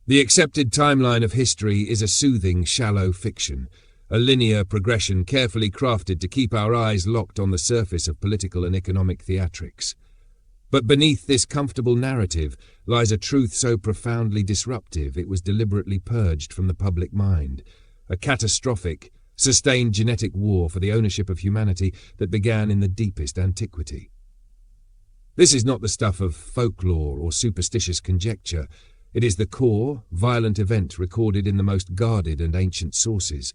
The accepted timeline of history is a soothing, shallow fiction, a linear progression carefully crafted to keep our eyes locked on the surface of political and economic theatrics. But beneath this comfortable narrative lies a truth so profoundly disruptive it was deliberately purged from the public mind, a catastrophic, sustained genetic war for the ownership of humanity that began in the deepest antiquity. This is not the stuff of folklore or superstitious conjecture. It is the core, violent event recorded in the most guarded and ancient sources.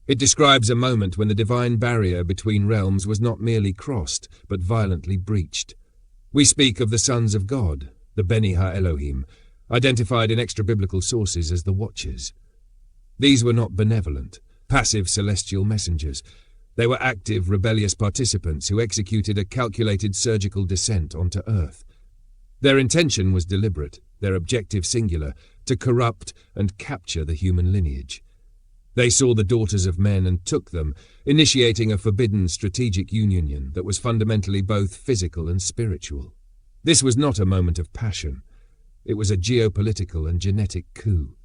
It describes a moment when the divine barrier between realms was not merely crossed, but violently breached. We speak of the sons of God, the Beni Ha-Elohim, identified in extra-biblical sources as the Watchers. These were not benevolent, passive celestial messengers. They were active, rebellious participants who executed a calculated surgical descent onto Earth. Their intention was deliberate, their objective singular, to corrupt and capture the human lineage. They saw the daughters of men and took them, initiating a forbidden strategic union that was fundamentally both physical and spiritual. This was not a moment of passion. It was a geopolitical and genetic coup.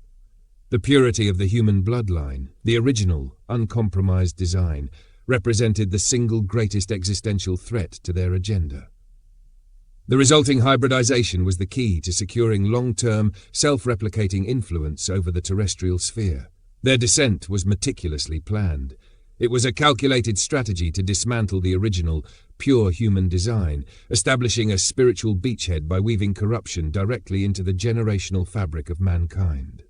The purity of the human bloodline, the original, uncompromised design, represented the single greatest existential threat to their agenda. The resulting hybridization was the key to securing long-term, self-replicating influence over the terrestrial sphere. Their descent was meticulously planned. It was a calculated strategy to dismantle the original, pure human design, establishing a spiritual beachhead by weaving corruption directly into the generational fabric of mankind.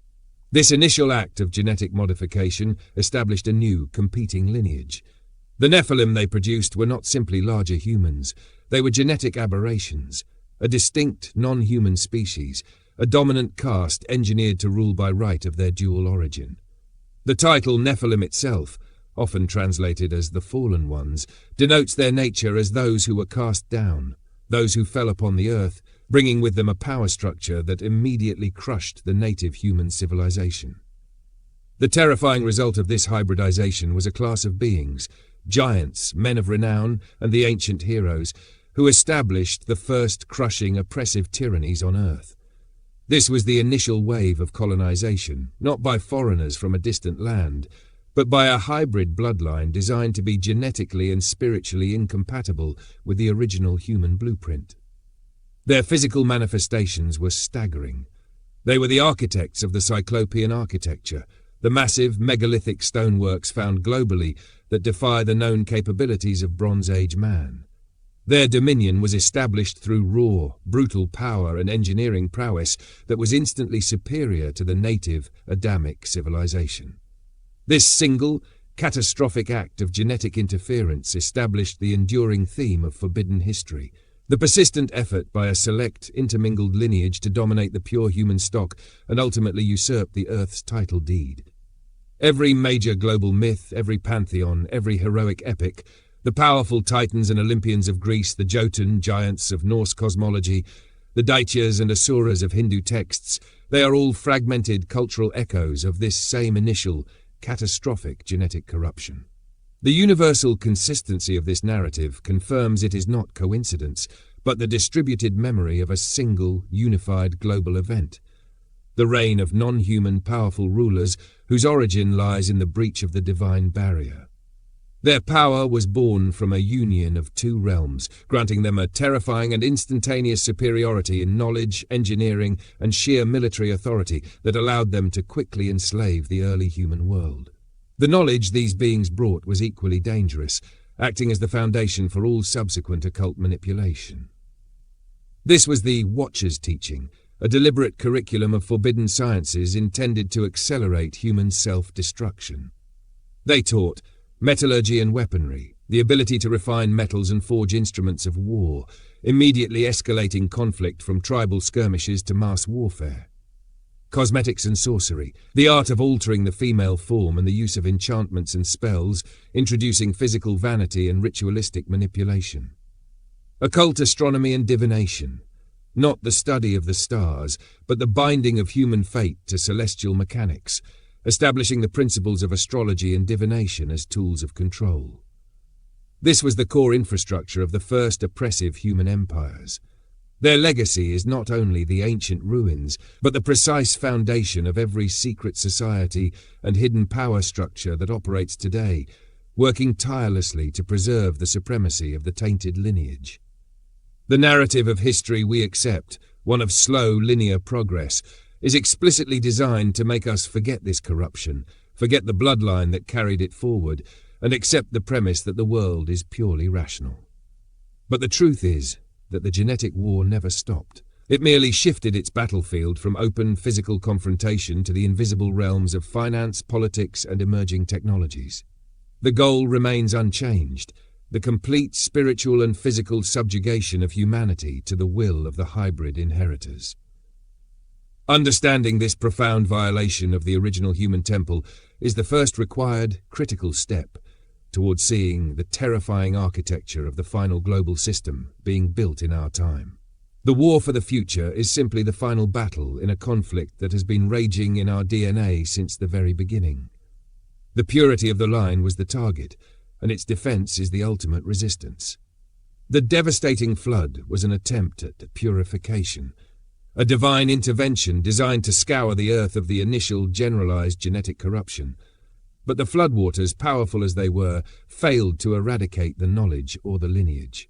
This initial act of genetic modification established a new, competing lineage. The Nephilim they produced were not simply larger humans. They were genetic aberrations, a distinct, non-human species, a dominant caste engineered to rule by right of their dual origin. The title Nephilim itself, often translated as the Fallen Ones, denotes their nature as those who were cast down, those who fell upon the earth, bringing with them a power structure that immediately crushed the native human civilization. The terrifying result of this hybridization was a class of beings, giants, men of renown, and the ancient heroes, who established the first crushing, oppressive tyrannies on Earth. This was the initial wave of colonization, not by foreigners from a distant land, but by a hybrid bloodline designed to be genetically and spiritually incompatible with the original human blueprint. Their physical manifestations were staggering. They were the architects of the Cyclopean architecture, the massive megalithic stoneworks found globally that defy the known capabilities of Bronze Age man. Their dominion was established through raw, brutal power and engineering prowess that was instantly superior to the native Adamic civilization. This single, catastrophic act of genetic interference established the enduring theme of forbidden history, the persistent effort by a select, intermingled lineage to dominate the pure human stock and ultimately usurp the Earth's title deed. Every major global myth, every pantheon, every heroic epic, the powerful titans and Olympians of Greece, the Jotun giants of Norse cosmology, the Daityas and Asuras of Hindu texts, they are all fragmented cultural echoes of this same initial, catastrophic genetic corruption. The universal consistency of this narrative confirms it is not coincidence, but the distributed memory of a single, unified global event. The reign of non-human powerful rulers whose origin lies in the breach of the divine barrier. Their power was born from a union of two realms, granting them a terrifying and instantaneous superiority in knowledge, engineering, and sheer military authority that allowed them to quickly enslave the early human world. The knowledge these beings brought was equally dangerous, acting as the foundation for all subsequent occult manipulation. This was the Watchers' teaching, a deliberate curriculum of forbidden sciences intended to accelerate human self-destruction. They taught metallurgy and weaponry, the ability to refine metals and forge instruments of war, immediately escalating conflict from tribal skirmishes to mass warfare. Cosmetics and sorcery, the art of altering the female form and the use of enchantments and spells, introducing physical vanity and ritualistic manipulation. Occult astronomy and divination, not the study of the stars, but the binding of human fate to celestial mechanics, establishing the principles of astrology and divination as tools of control. This was the core infrastructure of the first oppressive human empires. Their legacy is not only the ancient ruins, but the precise foundation of every secret society and hidden power structure that operates today, working tirelessly to preserve the supremacy of the tainted lineage. The narrative of history we accept, one of slow, linear progress, is explicitly designed to make us forget this corruption, forget the bloodline that carried it forward, and accept the premise that the world is purely rational. But the truth is that the genetic war never stopped. It merely shifted its battlefield from open physical confrontation to the invisible realms of finance, politics, and emerging technologies. The goal remains unchanged: the complete spiritual and physical subjugation of humanity to the will of the hybrid inheritors. Understanding this profound violation of the original human temple is the first required, critical step towards seeing the terrifying architecture of the final global system being built in our time. The war for the future is simply the final battle in a conflict that has been raging in our DNA since the very beginning. The purity of the line was the target, and its defense is the ultimate resistance. The devastating flood was an attempt at purification, a divine intervention designed to scour the earth of the initial generalized genetic corruption. But the floodwaters, powerful as they were, failed to eradicate the knowledge or the lineage.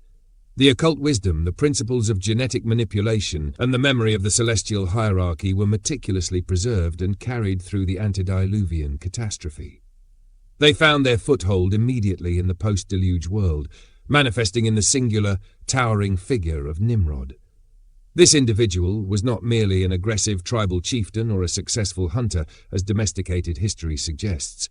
The occult wisdom, the principles of genetic manipulation, and the memory of the celestial hierarchy were meticulously preserved and carried through the antediluvian catastrophe. They found their foothold immediately in the post-deluge world, manifesting in the singular, towering figure of Nimrod. This individual was not merely an aggressive tribal chieftain or a successful hunter, as domesticated history suggests.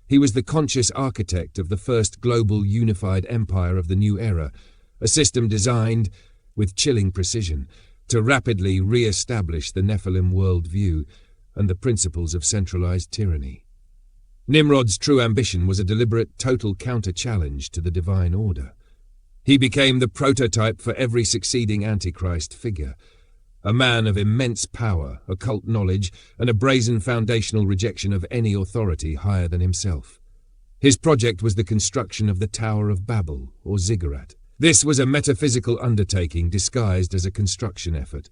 He was the conscious architect of the first global unified empire of the new era, a system designed, with chilling precision, to rapidly re-establish the Nephilim worldview and the principles of centralized tyranny. Nimrod's true ambition was a deliberate, total counter-challenge to the divine order. He became the prototype for every succeeding Antichrist figure, a man of immense power, occult knowledge, and a brazen foundational rejection of any authority higher than himself. His project was the construction of the Tower of Babel, or Ziggurat. This was a metaphysical undertaking disguised as a construction effort.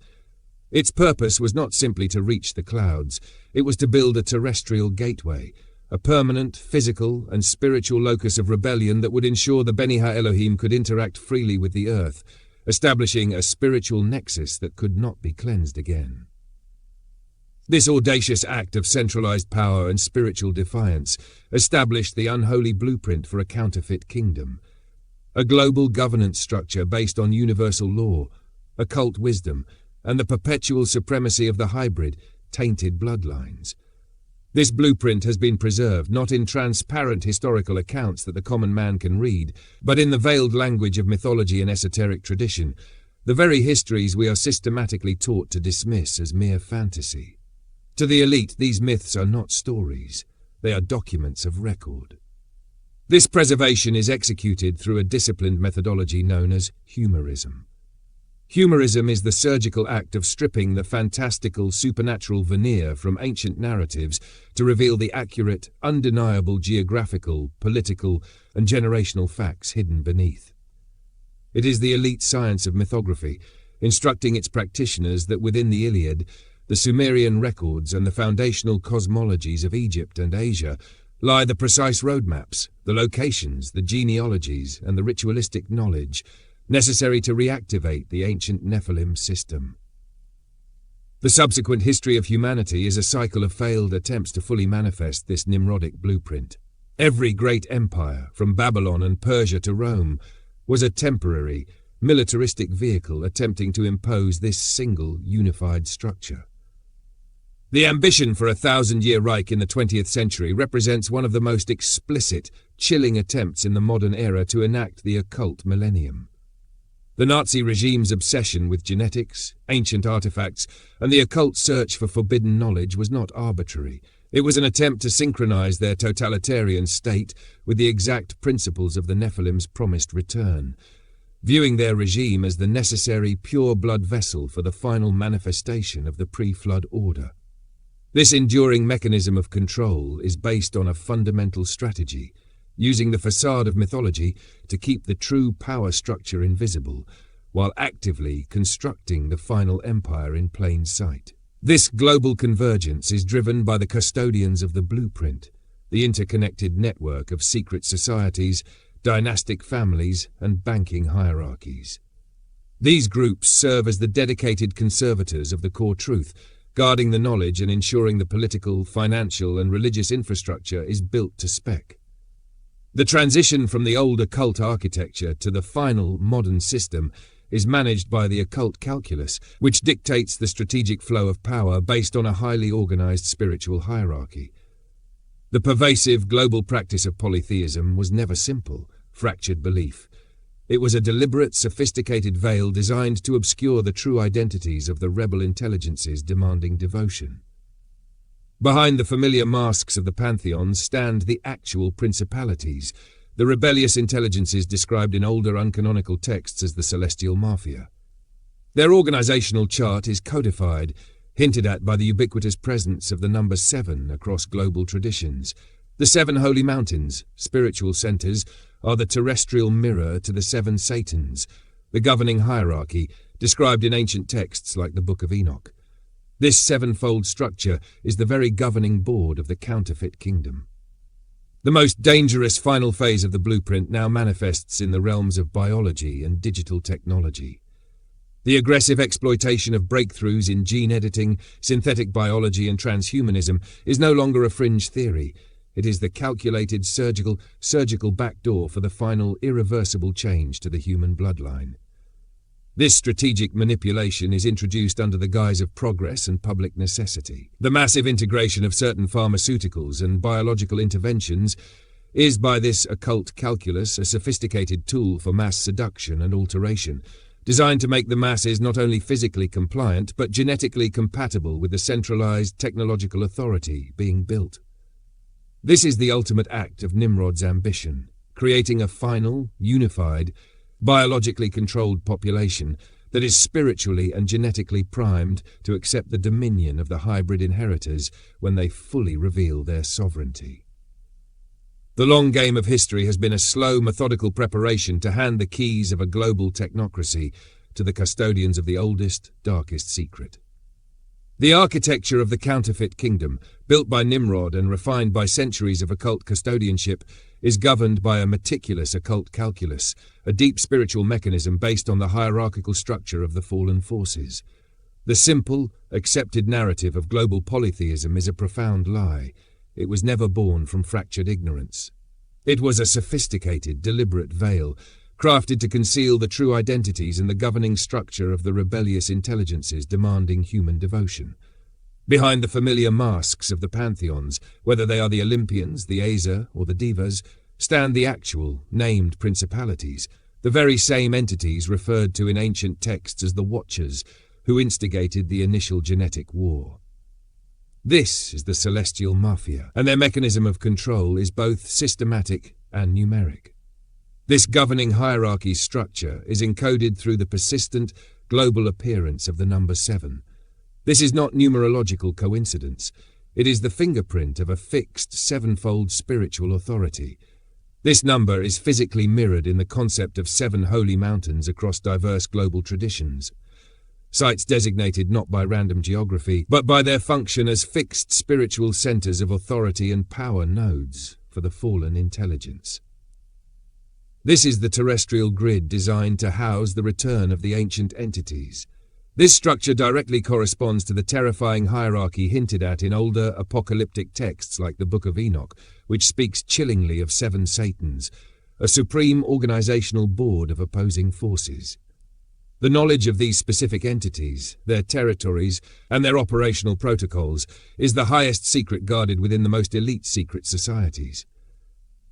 Its purpose was not simply to reach the clouds, it was to build a terrestrial gateway, a permanent, physical, and spiritual locus of rebellion that would ensure the Beni Ha-Elohim could interact freely with the earth, establishing a spiritual nexus that could not be cleansed again. This audacious act of centralized power and spiritual defiance established the unholy blueprint for a counterfeit kingdom, a global governance structure based on universal law, occult wisdom, and the perpetual supremacy of the hybrid, tainted bloodlines. This blueprint has been preserved not in transparent historical accounts that the common man can read, but in the veiled language of mythology and esoteric tradition, the very histories we are systematically taught to dismiss as mere fantasy. To the elite, these myths are not stories, they are documents of record. This preservation is executed through a disciplined methodology known as humorism. Humorism is the surgical act of stripping the fantastical, supernatural veneer from ancient narratives to reveal the accurate, undeniable geographical, political, and generational facts hidden beneath. It is the elite science of mythography, instructing its practitioners that within the Iliad, the Sumerian records and the foundational cosmologies of Egypt and Asia lie the precise roadmaps, the locations, the genealogies, and the ritualistic knowledge necessary to reactivate the ancient Nephilim system. The subsequent history of humanity is a cycle of failed attempts to fully manifest this Nimrodic blueprint. Every great empire, from Babylon and Persia to Rome, was a temporary, militaristic vehicle attempting to impose this single, unified structure. The ambition for a 1,000-year Reich in the 20th century represents one of the most explicit, chilling attempts in the modern era to enact the occult millennium. The Nazi regime's obsession with genetics, ancient artifacts, and the occult search for forbidden knowledge was not arbitrary. It was an attempt to synchronize their totalitarian state with the exact principles of the Nephilim's promised return, viewing their regime as the necessary pure-blood vessel for the final manifestation of the pre-flood order. This enduring mechanism of control is based on a fundamental strategy, using the facade of mythology to keep the true power structure invisible, while actively constructing the final empire in plain sight. This global convergence is driven by the custodians of the blueprint, the interconnected network of secret societies, dynastic families, and banking hierarchies. These groups serve as the dedicated conservators of the core truth, guarding the knowledge and ensuring the political, financial, and religious infrastructure is built to spec. The transition from the old occult architecture to the final modern system is managed by the occult calculus, which dictates the strategic flow of power based on a highly organized spiritual hierarchy. The pervasive global practice of polytheism was never simple, fractured belief. It was a deliberate, sophisticated veil designed to obscure the true identities of the rebel intelligences demanding devotion. Behind the familiar masks of the pantheons stand the actual principalities, the rebellious intelligences described in older uncanonical texts as the Celestial Mafia. Their organizational chart is codified, hinted at by the ubiquitous presence of the number 7 across global traditions. The 7 holy mountains, spiritual centers, are the terrestrial mirror to the 7 Satans, the governing hierarchy described in ancient texts like the Book of Enoch. This 7-fold structure is the very governing board of the counterfeit kingdom. The most dangerous final phase of the blueprint now manifests in the realms of biology and digital technology. The aggressive exploitation of breakthroughs in gene editing, synthetic biology, and transhumanism is no longer a fringe theory. It is the calculated surgical backdoor for the final irreversible change to the human bloodline. This strategic manipulation is introduced under the guise of progress and public necessity. The massive integration of certain pharmaceuticals and biological interventions is, by this occult calculus, a sophisticated tool for mass seduction and alteration, designed to make the masses not only physically compliant, but genetically compatible with the centralized technological authority being built. This is the ultimate act of Nimrod's ambition, creating a final, unified, biologically controlled population that is spiritually and genetically primed to accept the dominion of the hybrid inheritors when they fully reveal their sovereignty. The long game of history has been a slow, methodical preparation to hand the keys of a global technocracy to the custodians of the oldest, darkest secret. The architecture of the counterfeit kingdom, built by Nimrod and refined by centuries of occult custodianship, is governed by a meticulous occult calculus, a deep spiritual mechanism based on the hierarchical structure of the fallen forces. The simple, accepted narrative of global polytheism is a profound lie. It was never born from fractured ignorance. It was a sophisticated, deliberate veil, crafted to conceal the true identities and the governing structure of the rebellious intelligences demanding human devotion. Behind the familiar masks of the pantheons, whether they are the Olympians, the Aesir, or the Devas, stand the actual, named principalities, the very same entities referred to in ancient texts as the Watchers, who instigated the initial genetic war. This is the Celestial Mafia, and their mechanism of control is both systematic and numeric. This governing hierarchy structure is encoded through the persistent, global appearance of the number 7. This is not numerological coincidence. It is the fingerprint of a fixed, 7-fold spiritual authority. This number is physically mirrored in the concept of 7 holy mountains across diverse global traditions. Sites designated not by random geography, but by their function as fixed spiritual centers of authority and power nodes for the fallen intelligence. This is the terrestrial grid designed to house the return of the ancient entities. This structure directly corresponds to the terrifying hierarchy hinted at in older apocalyptic texts like the Book of Enoch, which speaks chillingly of 7 Satans, a supreme organizational board of opposing forces. The knowledge of these specific entities, their territories, and their operational protocols is the highest secret guarded within the most elite secret societies.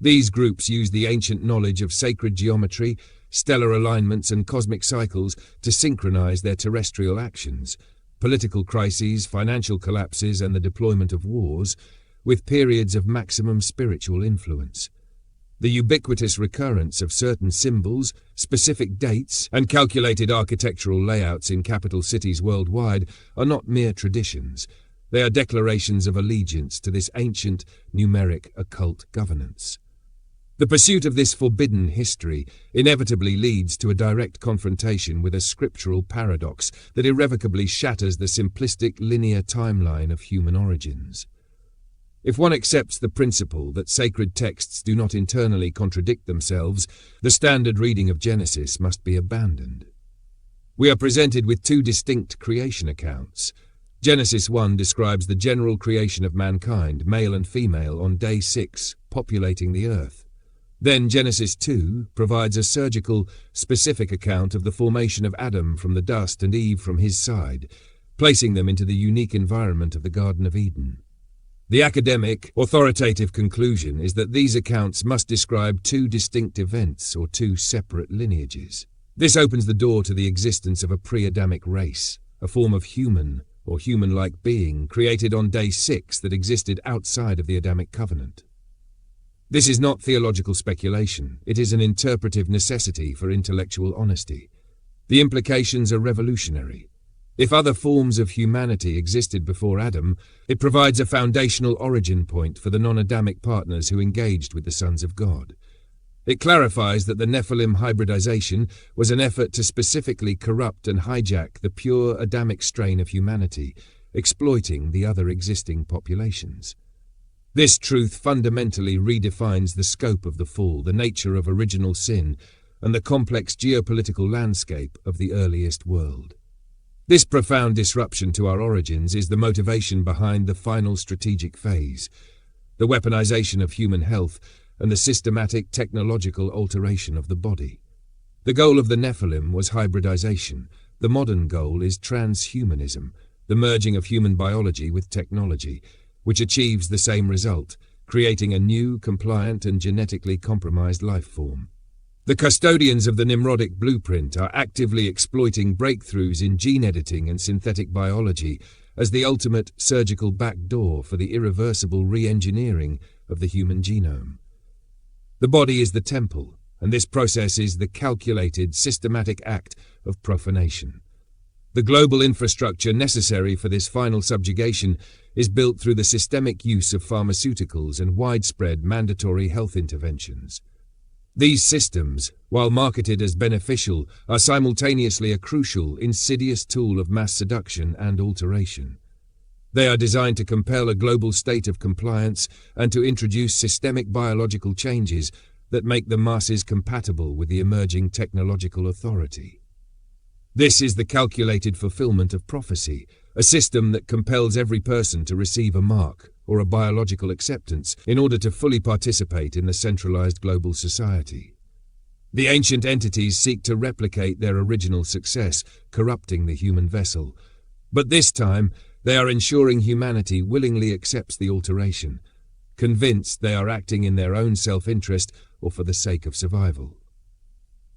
These groups use the ancient knowledge of sacred geometry, stellar alignments, and cosmic cycles to synchronize their terrestrial actions, political crises, financial collapses, and the deployment of wars, with periods of maximum spiritual influence. The ubiquitous recurrence of certain symbols, specific dates, and calculated architectural layouts in capital cities worldwide are not mere traditions. They are declarations of allegiance to this ancient, numeric, occult governance. The pursuit of this forbidden history inevitably leads to a direct confrontation with a scriptural paradox that irrevocably shatters the simplistic linear timeline of human origins. If one accepts the principle that sacred texts do not internally contradict themselves, the standard reading of Genesis must be abandoned. We are presented with two distinct creation accounts. Genesis 1 describes the general creation of mankind, male and female, on day 6, populating the earth. Then Genesis 2 provides a surgical, specific account of the formation of Adam from the dust and Eve from his side, placing them into the unique environment of the Garden of Eden. The academic, authoritative conclusion is that these accounts must describe two distinct events or two separate lineages. This opens the door to the existence of a pre-Adamic race, a form of human or human-like being created on day 6 that existed outside of the Adamic covenant. This is not theological speculation, it is an interpretive necessity for intellectual honesty. The implications are revolutionary. If other forms of humanity existed before Adam, it provides a foundational origin point for the non-Adamic partners who engaged with the sons of God. It clarifies that the Nephilim hybridization was an effort to specifically corrupt and hijack the pure Adamic strain of humanity, exploiting the other existing populations. This truth fundamentally redefines the scope of the fall, the nature of original sin, and the complex geopolitical landscape of the earliest world. This profound disruption to our origins is the motivation behind the final strategic phase, the weaponization of human health and the systematic technological alteration of the body. The goal of the Nephilim was hybridization. The modern goal is transhumanism, the merging of human biology with technology, which achieves the same result, creating a new, compliant and genetically compromised life form. The custodians of the Nimrodic blueprint are actively exploiting breakthroughs in gene editing and synthetic biology as the ultimate surgical backdoor for the irreversible re-engineering of the human genome. The body is the temple, and this process is the calculated, systematic act of profanation. The global infrastructure necessary for this final subjugation is built through the systemic use of pharmaceuticals and widespread mandatory health interventions. These systems, while marketed as beneficial, are simultaneously a crucial, insidious tool of mass seduction and alteration. They are designed to compel a global state of compliance and to introduce systemic biological changes that make the masses compatible with the emerging technological authority. This is the calculated fulfillment of prophecy, a system that compels every person to receive a mark or a biological acceptance in order to fully participate in the centralized global society. The ancient entities seek to replicate their original success, corrupting the human vessel. But this time, they are ensuring humanity willingly accepts the alteration, convinced they are acting in their own self-interest or for the sake of survival.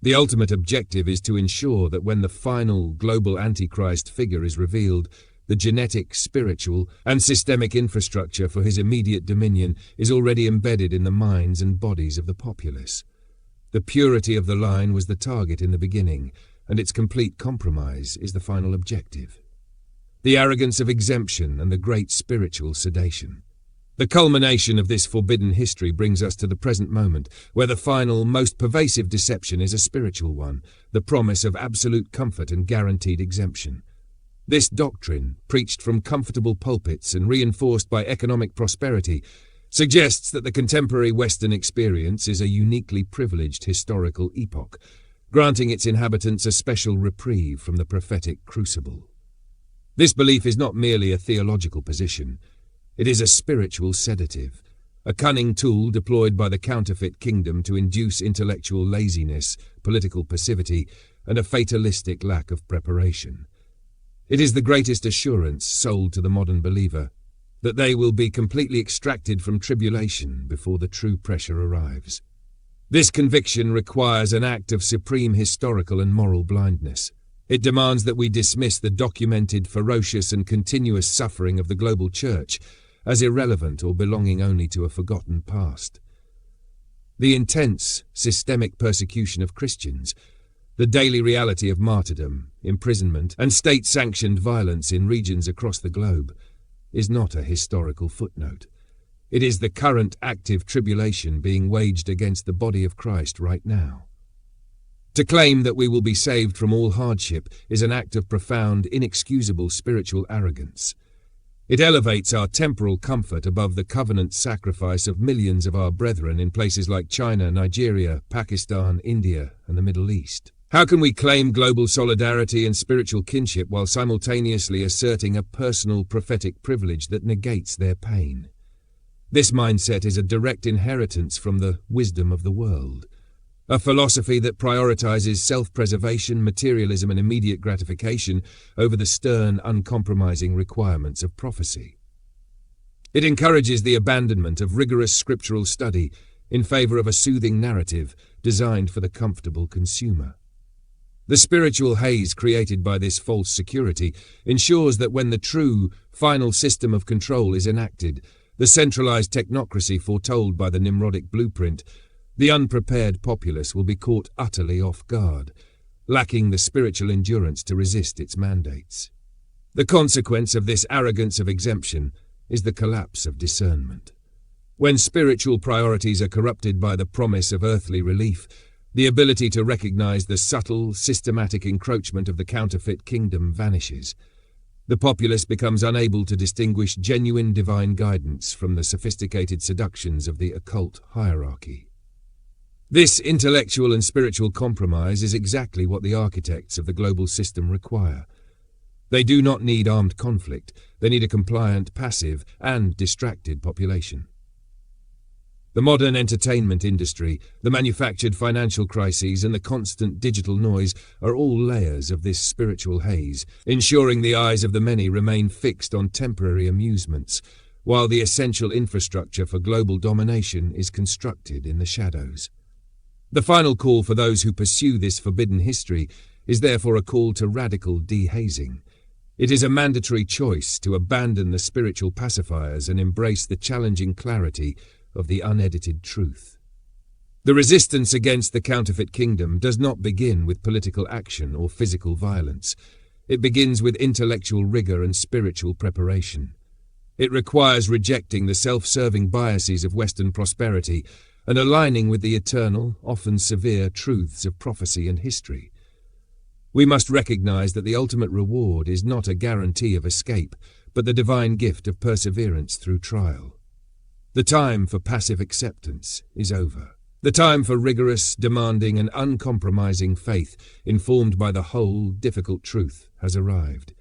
The ultimate objective is to ensure that when the final global Antichrist figure is revealed, the genetic, spiritual, and systemic infrastructure for his immediate dominion is already embedded in the minds and bodies of the populace. The purity of the line was the target in the beginning, and its complete compromise is the final objective. The arrogance of exemption and the great spiritual sedation. The culmination of this forbidden history brings us to the present moment, where the final, most pervasive deception is a spiritual one, the promise of absolute comfort and guaranteed exemption. This doctrine, preached from comfortable pulpits and reinforced by economic prosperity, suggests that the contemporary Western experience is a uniquely privileged historical epoch, granting its inhabitants a special reprieve from the prophetic crucible. This belief is not merely a theological position. It is a spiritual sedative, a cunning tool deployed by the counterfeit kingdom to induce intellectual laziness, political passivity, and a fatalistic lack of preparation. It is the greatest assurance sold to the modern believer that they will be completely extracted from tribulation before the true pressure arrives. This conviction requires an act of supreme historical and moral blindness. It demands that we dismiss the documented, ferocious and continuous suffering of the global church as irrelevant or belonging only to a forgotten past. The intense, systemic persecution of Christians, the daily reality of martyrdom, imprisonment, and state-sanctioned violence in regions across the globe, is not a historical footnote. It is the current active tribulation being waged against the body of Christ right now. To claim that we will be saved from all hardship is an act of profound, inexcusable spiritual arrogance. It elevates our temporal comfort above the covenant sacrifice of millions of our brethren in places like China, Nigeria, Pakistan, India, and the Middle East. How can we claim global solidarity and spiritual kinship while simultaneously asserting a personal prophetic privilege that negates their pain? This mindset is a direct inheritance from the wisdom of the world, a philosophy that prioritizes self-preservation, materialism, and immediate gratification over the stern, uncompromising requirements of prophecy. It encourages the abandonment of rigorous scriptural study in favor of a soothing narrative designed for the comfortable consumer. The spiritual haze created by this false security ensures that when the true, final system of control is enacted, the centralized technocracy foretold by the Nimrodic blueprint, the unprepared populace will be caught utterly off guard, lacking the spiritual endurance to resist its mandates. The consequence of this arrogance of exemption is the collapse of discernment. When spiritual priorities are corrupted by the promise of earthly relief, the ability to recognize the subtle, systematic encroachment of the counterfeit kingdom vanishes. The populace becomes unable to distinguish genuine divine guidance from the sophisticated seductions of the occult hierarchy. This intellectual and spiritual compromise is exactly what the architects of the global system require. They do not need armed conflict, they need a compliant, passive, and distracted population. The modern entertainment industry, the manufactured financial crises, and the constant digital noise are all layers of this spiritual haze, ensuring the eyes of the many remain fixed on temporary amusements, while the essential infrastructure for global domination is constructed in the shadows. The final call for those who pursue this forbidden history is therefore a call to radical dehazing. It is a mandatory choice to abandon the spiritual pacifiers and embrace the challenging clarity of the unedited truth. The resistance against the counterfeit kingdom does not begin with political action or physical violence. It begins with intellectual rigor and spiritual preparation. It requires rejecting the self-serving biases of Western prosperity and aligning with the eternal, often severe truths of prophecy and history. We must recognize that the ultimate reward is not a guarantee of escape, but the divine gift of perseverance through trial. The time for passive acceptance is over. The time for rigorous, demanding, and uncompromising faith, informed by the whole, difficult truth, has arrived.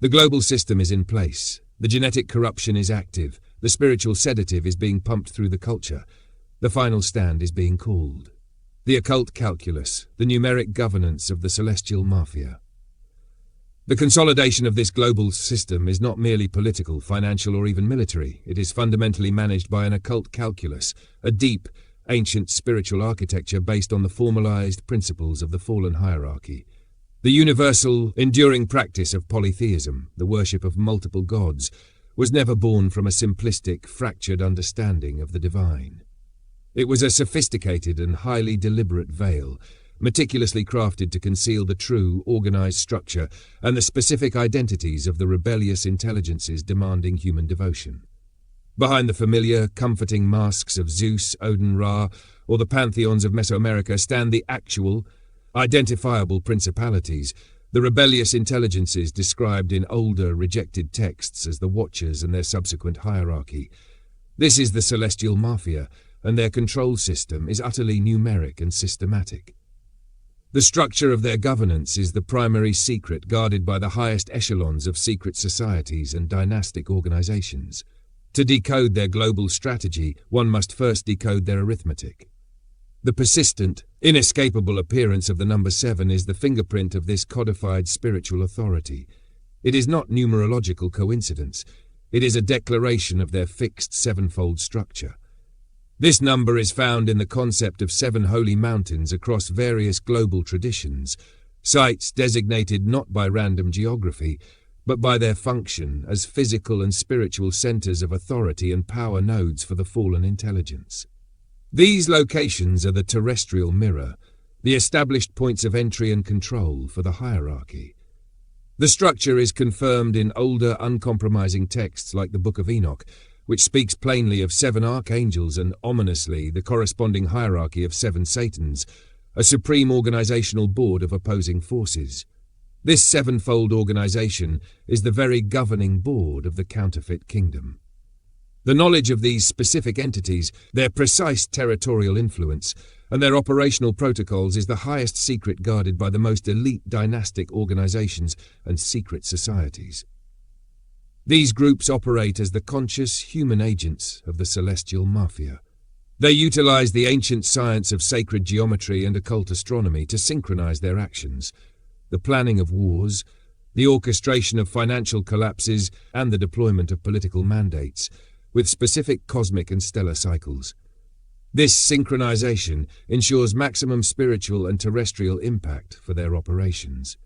The global system is in place. The genetic corruption is active. The spiritual sedative is being pumped through the culture. The final stand is being called. The occult calculus, the numeric governance of the celestial mafia. The consolidation of this global system is not merely political, financial, or even military. It is fundamentally managed by an occult calculus, a deep, ancient spiritual architecture based on the formalized principles of the fallen hierarchy. The universal, enduring practice of polytheism, the worship of multiple gods, was never born from a simplistic, fractured understanding of the divine. It was a sophisticated and highly deliberate veil, meticulously crafted to conceal the true, organized structure and the specific identities of the rebellious intelligences demanding human devotion. Behind the familiar, comforting masks of Zeus, Odin, Ra, or the pantheons of Mesoamerica stand the actual, identifiable principalities, the rebellious intelligences described in older, rejected texts as the Watchers and their subsequent hierarchy. This is the celestial mafia, and their control system is utterly numeric and systematic. The structure of their governance is the primary secret guarded by the highest echelons of secret societies and dynastic organizations. To decode their global strategy, one must first decode their arithmetic. The persistent, inescapable appearance of the number 7 is the fingerprint of this codified spiritual authority. It is not numerological coincidence. It is a declaration of their fixed sevenfold structure. This number is found in the concept of 7 holy mountains across various global traditions, sites designated not by random geography, but by their function as physical and spiritual centers of authority and power nodes for the fallen intelligence. These locations are the terrestrial mirror, the established points of entry and control for the hierarchy. The structure is confirmed in older, uncompromising texts like the Book of Enoch, which speaks plainly of 7 archangels and, ominously, the corresponding hierarchy of 7 Satans, a supreme organizational board of opposing forces. This 7-fold organization is the very governing board of the counterfeit kingdom. The knowledge of these specific entities, their precise territorial influence, and their operational protocols is the highest secret guarded by the most elite dynastic organizations and secret societies. These groups operate as the conscious human agents of the celestial mafia. They utilize the ancient science of sacred geometry and occult astronomy to synchronize their actions, the planning of wars, the orchestration of financial collapses, and the deployment of political mandates, with specific cosmic and stellar cycles. This synchronization ensures maximum spiritual and terrestrial impact for their operations.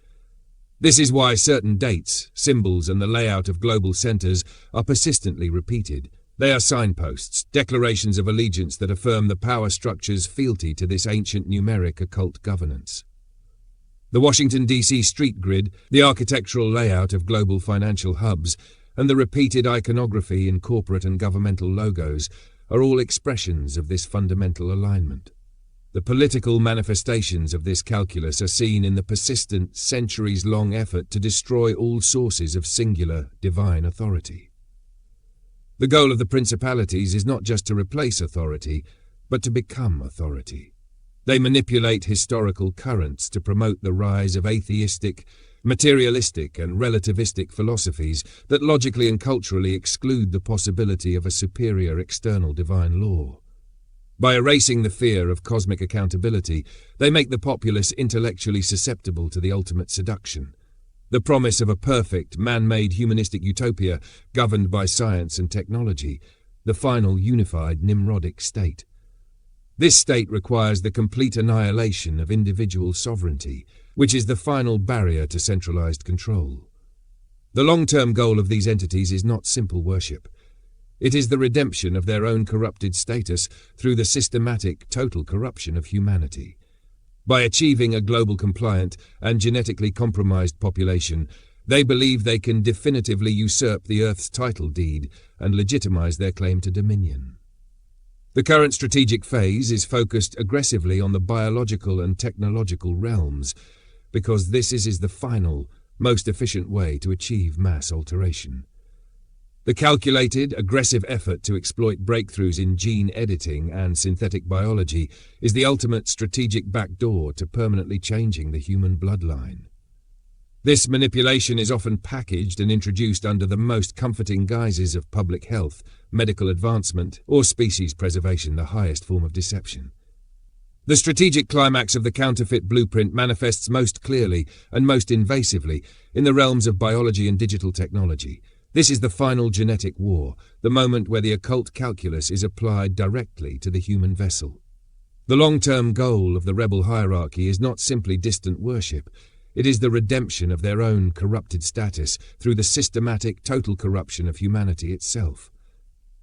This is why certain dates, symbols, and the layout of global centers are persistently repeated. They are signposts, declarations of allegiance that affirm the power structure's fealty to this ancient numeric occult governance. The Washington, D.C. street grid, the architectural layout of global financial hubs, and the repeated iconography in corporate and governmental logos are all expressions of this fundamental alignment. The political manifestations of this calculus are seen in the persistent, centuries-long effort to destroy all sources of singular, divine authority. The goal of the principalities is not just to replace authority, but to become authority. They manipulate historical currents to promote the rise of atheistic, materialistic and relativistic philosophies that logically and culturally exclude the possibility of a superior external divine law. By erasing the fear of cosmic accountability, they make the populace intellectually susceptible to the ultimate seduction, the promise of a perfect, man-made humanistic utopia governed by science and technology, the final unified Nimrodic state. This state requires the complete annihilation of individual sovereignty, which is the final barrier to centralized control. The long-term goal of these entities is not simple worship. It is the redemption of their own corrupted status through the systematic, total corruption of humanity. By achieving a global compliant and genetically compromised population, they believe they can definitively usurp the Earth's title deed and legitimize their claim to dominion. The current strategic phase is focused aggressively on the biological and technological realms, because this is the final, most efficient way to achieve mass alteration. The calculated, aggressive effort to exploit breakthroughs in gene editing and synthetic biology is the ultimate strategic backdoor to permanently changing the human bloodline. This manipulation is often packaged and introduced under the most comforting guises of public health, medical advancement, or species preservation, the highest form of deception. The strategic climax of the counterfeit blueprint manifests most clearly and most invasively in the realms of biology and digital technology. This is the final genetic war, the moment where the occult calculus is applied directly to the human vessel. The long-term goal of the rebel hierarchy is not simply distant worship. It is the redemption of their own corrupted status through the systematic, total corruption of humanity itself.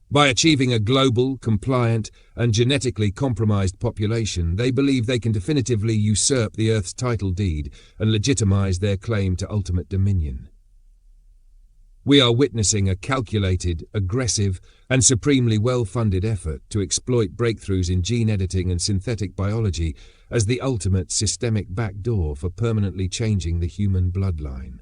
By achieving a global, compliant, and genetically compromised population, they believe they can definitively usurp the Earth's title deed and legitimize their claim to ultimate dominion. We are witnessing a calculated, aggressive, and supremely well-funded effort to exploit breakthroughs in gene editing and synthetic biology as the ultimate systemic backdoor for permanently changing the human bloodline.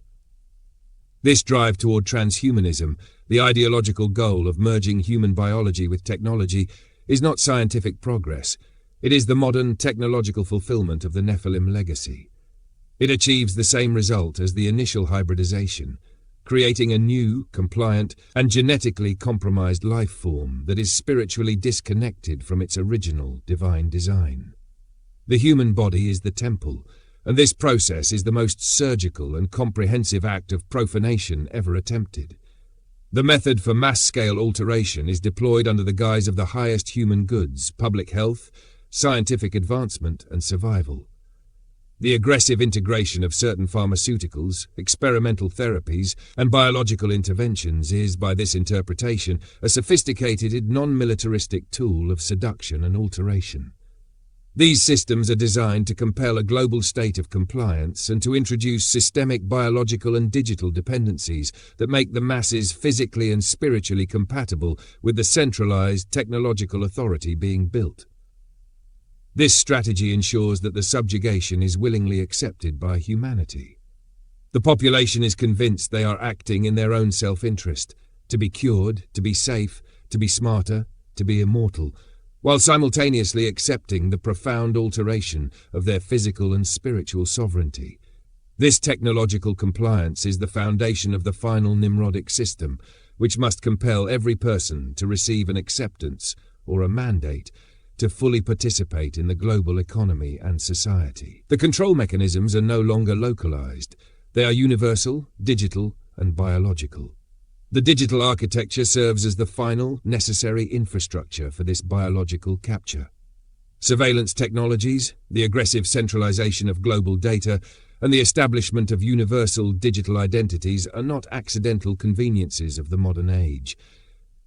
This drive toward transhumanism, the ideological goal of merging human biology with technology, is not scientific progress. It is the modern technological fulfillment of the Nephilim legacy. It achieves the same result as the initial hybridization, creating a new, compliant, and genetically compromised life form that is spiritually disconnected from its original divine design. The human body is the temple, and this process is the most surgical and comprehensive act of profanation ever attempted. The method for mass-scale alteration is deployed under the guise of the highest human goods, public health, scientific advancement, and survival. The aggressive integration of certain pharmaceuticals, experimental therapies, and biological interventions is, by this interpretation, a sophisticated, non-militaristic tool of seduction and alteration. These systems are designed to compel a global state of compliance and to introduce systemic biological and digital dependencies that make the masses physically and spiritually compatible with the centralized technological authority being built. This strategy ensures that the subjugation is willingly accepted by humanity. The population is convinced they are acting in their own self-interest, to be cured, to be safe, to be smarter, to be immortal, while simultaneously accepting the profound alteration of their physical and spiritual sovereignty. This technological compliance is the foundation of the final Nimrodic system, which must compel every person to receive an acceptance or a mandate to fully participate in the global economy and society. The control mechanisms are no longer localized. They are universal, digital, and biological. The digital architecture serves as the final, necessary infrastructure for this biological capture. Surveillance technologies, the aggressive centralization of global data, and the establishment of universal digital identities are not accidental conveniences of the modern age.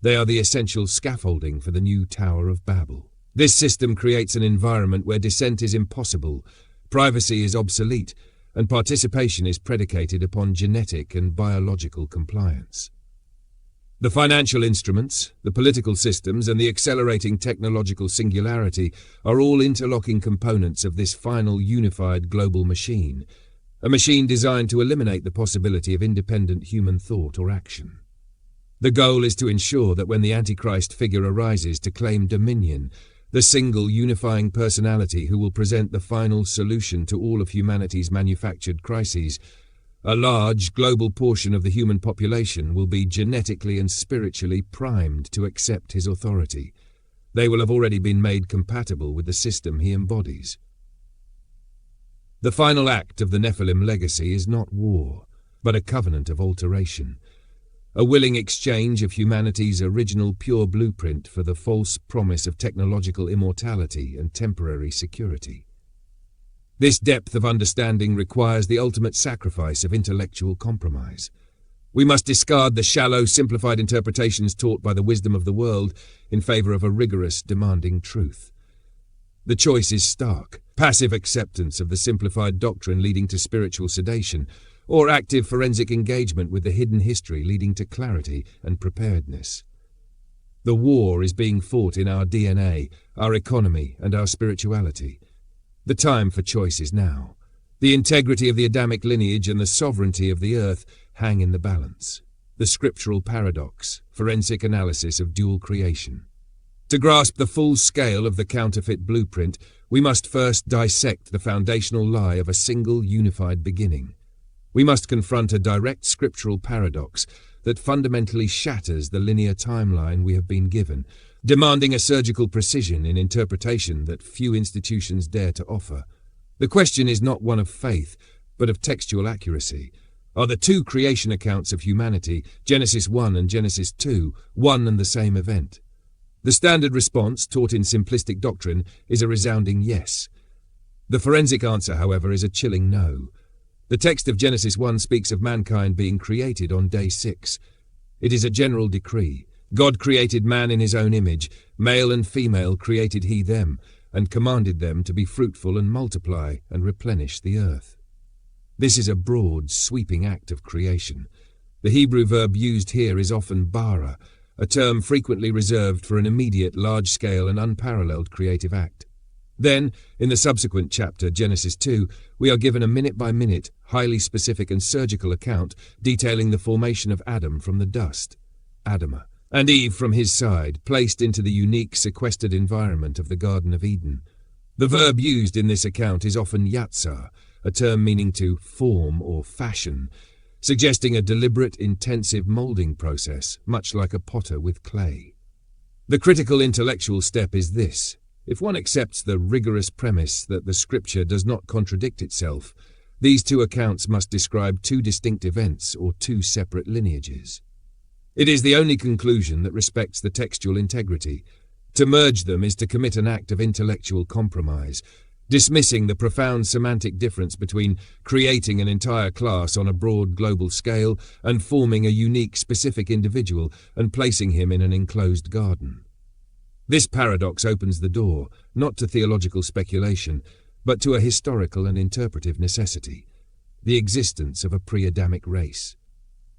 They are the essential scaffolding for the new Tower of Babel. This system creates an environment where dissent is impossible, privacy is obsolete, and participation is predicated upon genetic and biological compliance. The financial instruments, the political systems, and the accelerating technological singularity are all interlocking components of this final unified global machine, a machine designed to eliminate the possibility of independent human thought or action. The goal is to ensure that when the Antichrist figure arises to claim dominion, the single unifying personality who will present the final solution to all of humanity's manufactured crises, a large global portion of the human population will be genetically and spiritually primed to accept his authority. They will have already been made compatible with the system he embodies. The final act of the Nephilim legacy is not war, but a covenant of alteration, a willing exchange of humanity's original pure blueprint for the false promise of technological immortality and temporary security. This depth of understanding requires the ultimate sacrifice of intellectual compromise. We must discard the shallow, simplified interpretations taught by the wisdom of the world in favor of a rigorous, demanding truth. The choice is stark: passive acceptance of the simplified doctrine leading to spiritual sedation, or active forensic engagement with the hidden history leading to clarity and preparedness. The war is being fought in our DNA, our economy, and our spirituality. The time for choice is now. The integrity of the Adamic lineage and the sovereignty of the earth hang in the balance. The scriptural paradox, forensic analysis of dual creation. To grasp the full scale of the counterfeit blueprint, we must first dissect the foundational lie of a single unified beginning. We must confront a direct scriptural paradox that fundamentally shatters the linear timeline we have been given, demanding a surgical precision in interpretation that few institutions dare to offer. The question is not one of faith, but of textual accuracy. Are the two creation accounts of humanity, Genesis 1 and Genesis 2, one and the same event? The standard response, taught in simplistic doctrine, is a resounding yes. The forensic answer, however, is a chilling no. The text of Genesis 1 speaks of mankind being created on day 6. It is a general decree. God created man in his own image, male and female created he them, and commanded them to be fruitful and multiply and replenish the earth. This is a broad, sweeping act of creation. The Hebrew verb used here is often bara, a term frequently reserved for an immediate, large-scale and unparalleled creative act. Then, in the subsequent chapter, Genesis 2, we are given a minute-by-minute, highly specific and surgical account detailing the formation of Adam from the dust, Adamah, and Eve from his side, placed into the unique sequestered environment of the Garden of Eden. The verb used in this account is often yatsar, a term meaning to form or fashion, suggesting a deliberate, intensive moulding process, much like a potter with clay. The critical intellectual step is this: if one accepts the rigorous premise that the scripture does not contradict itself, these two accounts must describe two distinct events or two separate lineages. It is the only conclusion that respects the textual integrity. To merge them is to commit an act of intellectual compromise, dismissing the profound semantic difference between creating an entire class on a broad global scale and forming a unique specific individual and placing him in an enclosed garden. This paradox opens the door, not to theological speculation, but to a historical and interpretive necessity, the existence of a pre-Adamic race.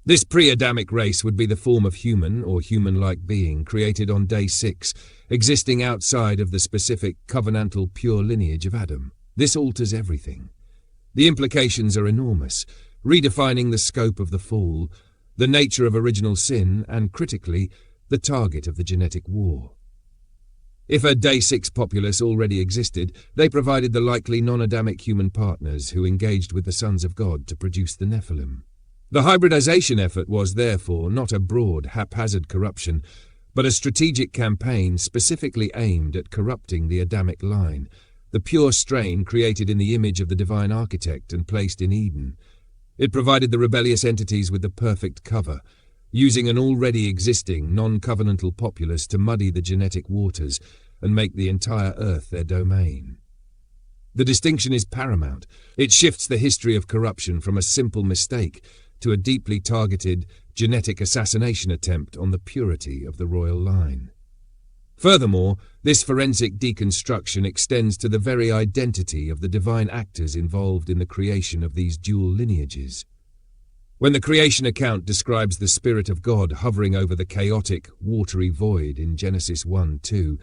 This pre-Adamic race would be the form of human or human-like being created on day 6, existing outside of the specific covenantal pure lineage of Adam. This alters everything. The implications are enormous, redefining the scope of the fall, the nature of original sin, and, critically, the target of the genetic war. If a day 6 populace already existed, they provided the likely non-Adamic human partners who engaged with the sons of God to produce the Nephilim. The hybridization effort was, therefore, not a broad, haphazard corruption, but a strategic campaign specifically aimed at corrupting the Adamic line, the pure strain created in the image of the divine architect and placed in Eden. It provided the rebellious entities with the perfect cover, using an already existing non-covenantal populace to muddy the genetic waters and make the entire earth their domain. The distinction is paramount. It shifts the history of corruption from a simple mistake to a deeply targeted genetic assassination attempt on the purity of the royal line. Furthermore, this forensic deconstruction extends to the very identity of the divine actors involved in the creation of these dual lineages. When the creation account describes the Spirit of God hovering over the chaotic, watery void in Genesis 1:2,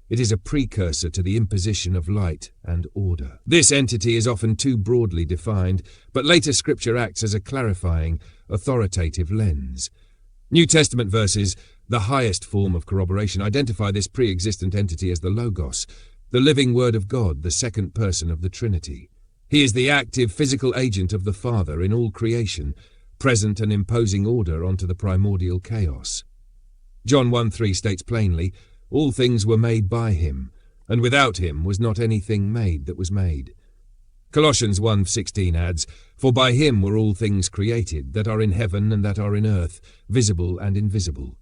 it is a precursor to the imposition of light and order. This entity is often too broadly defined, but later Scripture acts as a clarifying, authoritative lens. New Testament verses, the highest form of corroboration, identify this pre-existent entity as the Logos, the living Word of God, the second person of the Trinity. He is the active physical agent of the Father in all creation, present and imposing order onto the primordial chaos. John 1:3 states plainly, "All things were made by him, and without him was not anything made that was made." Colossians 1:16 adds, "For by him were all things created, that are in heaven and that are in earth, visible and invisible."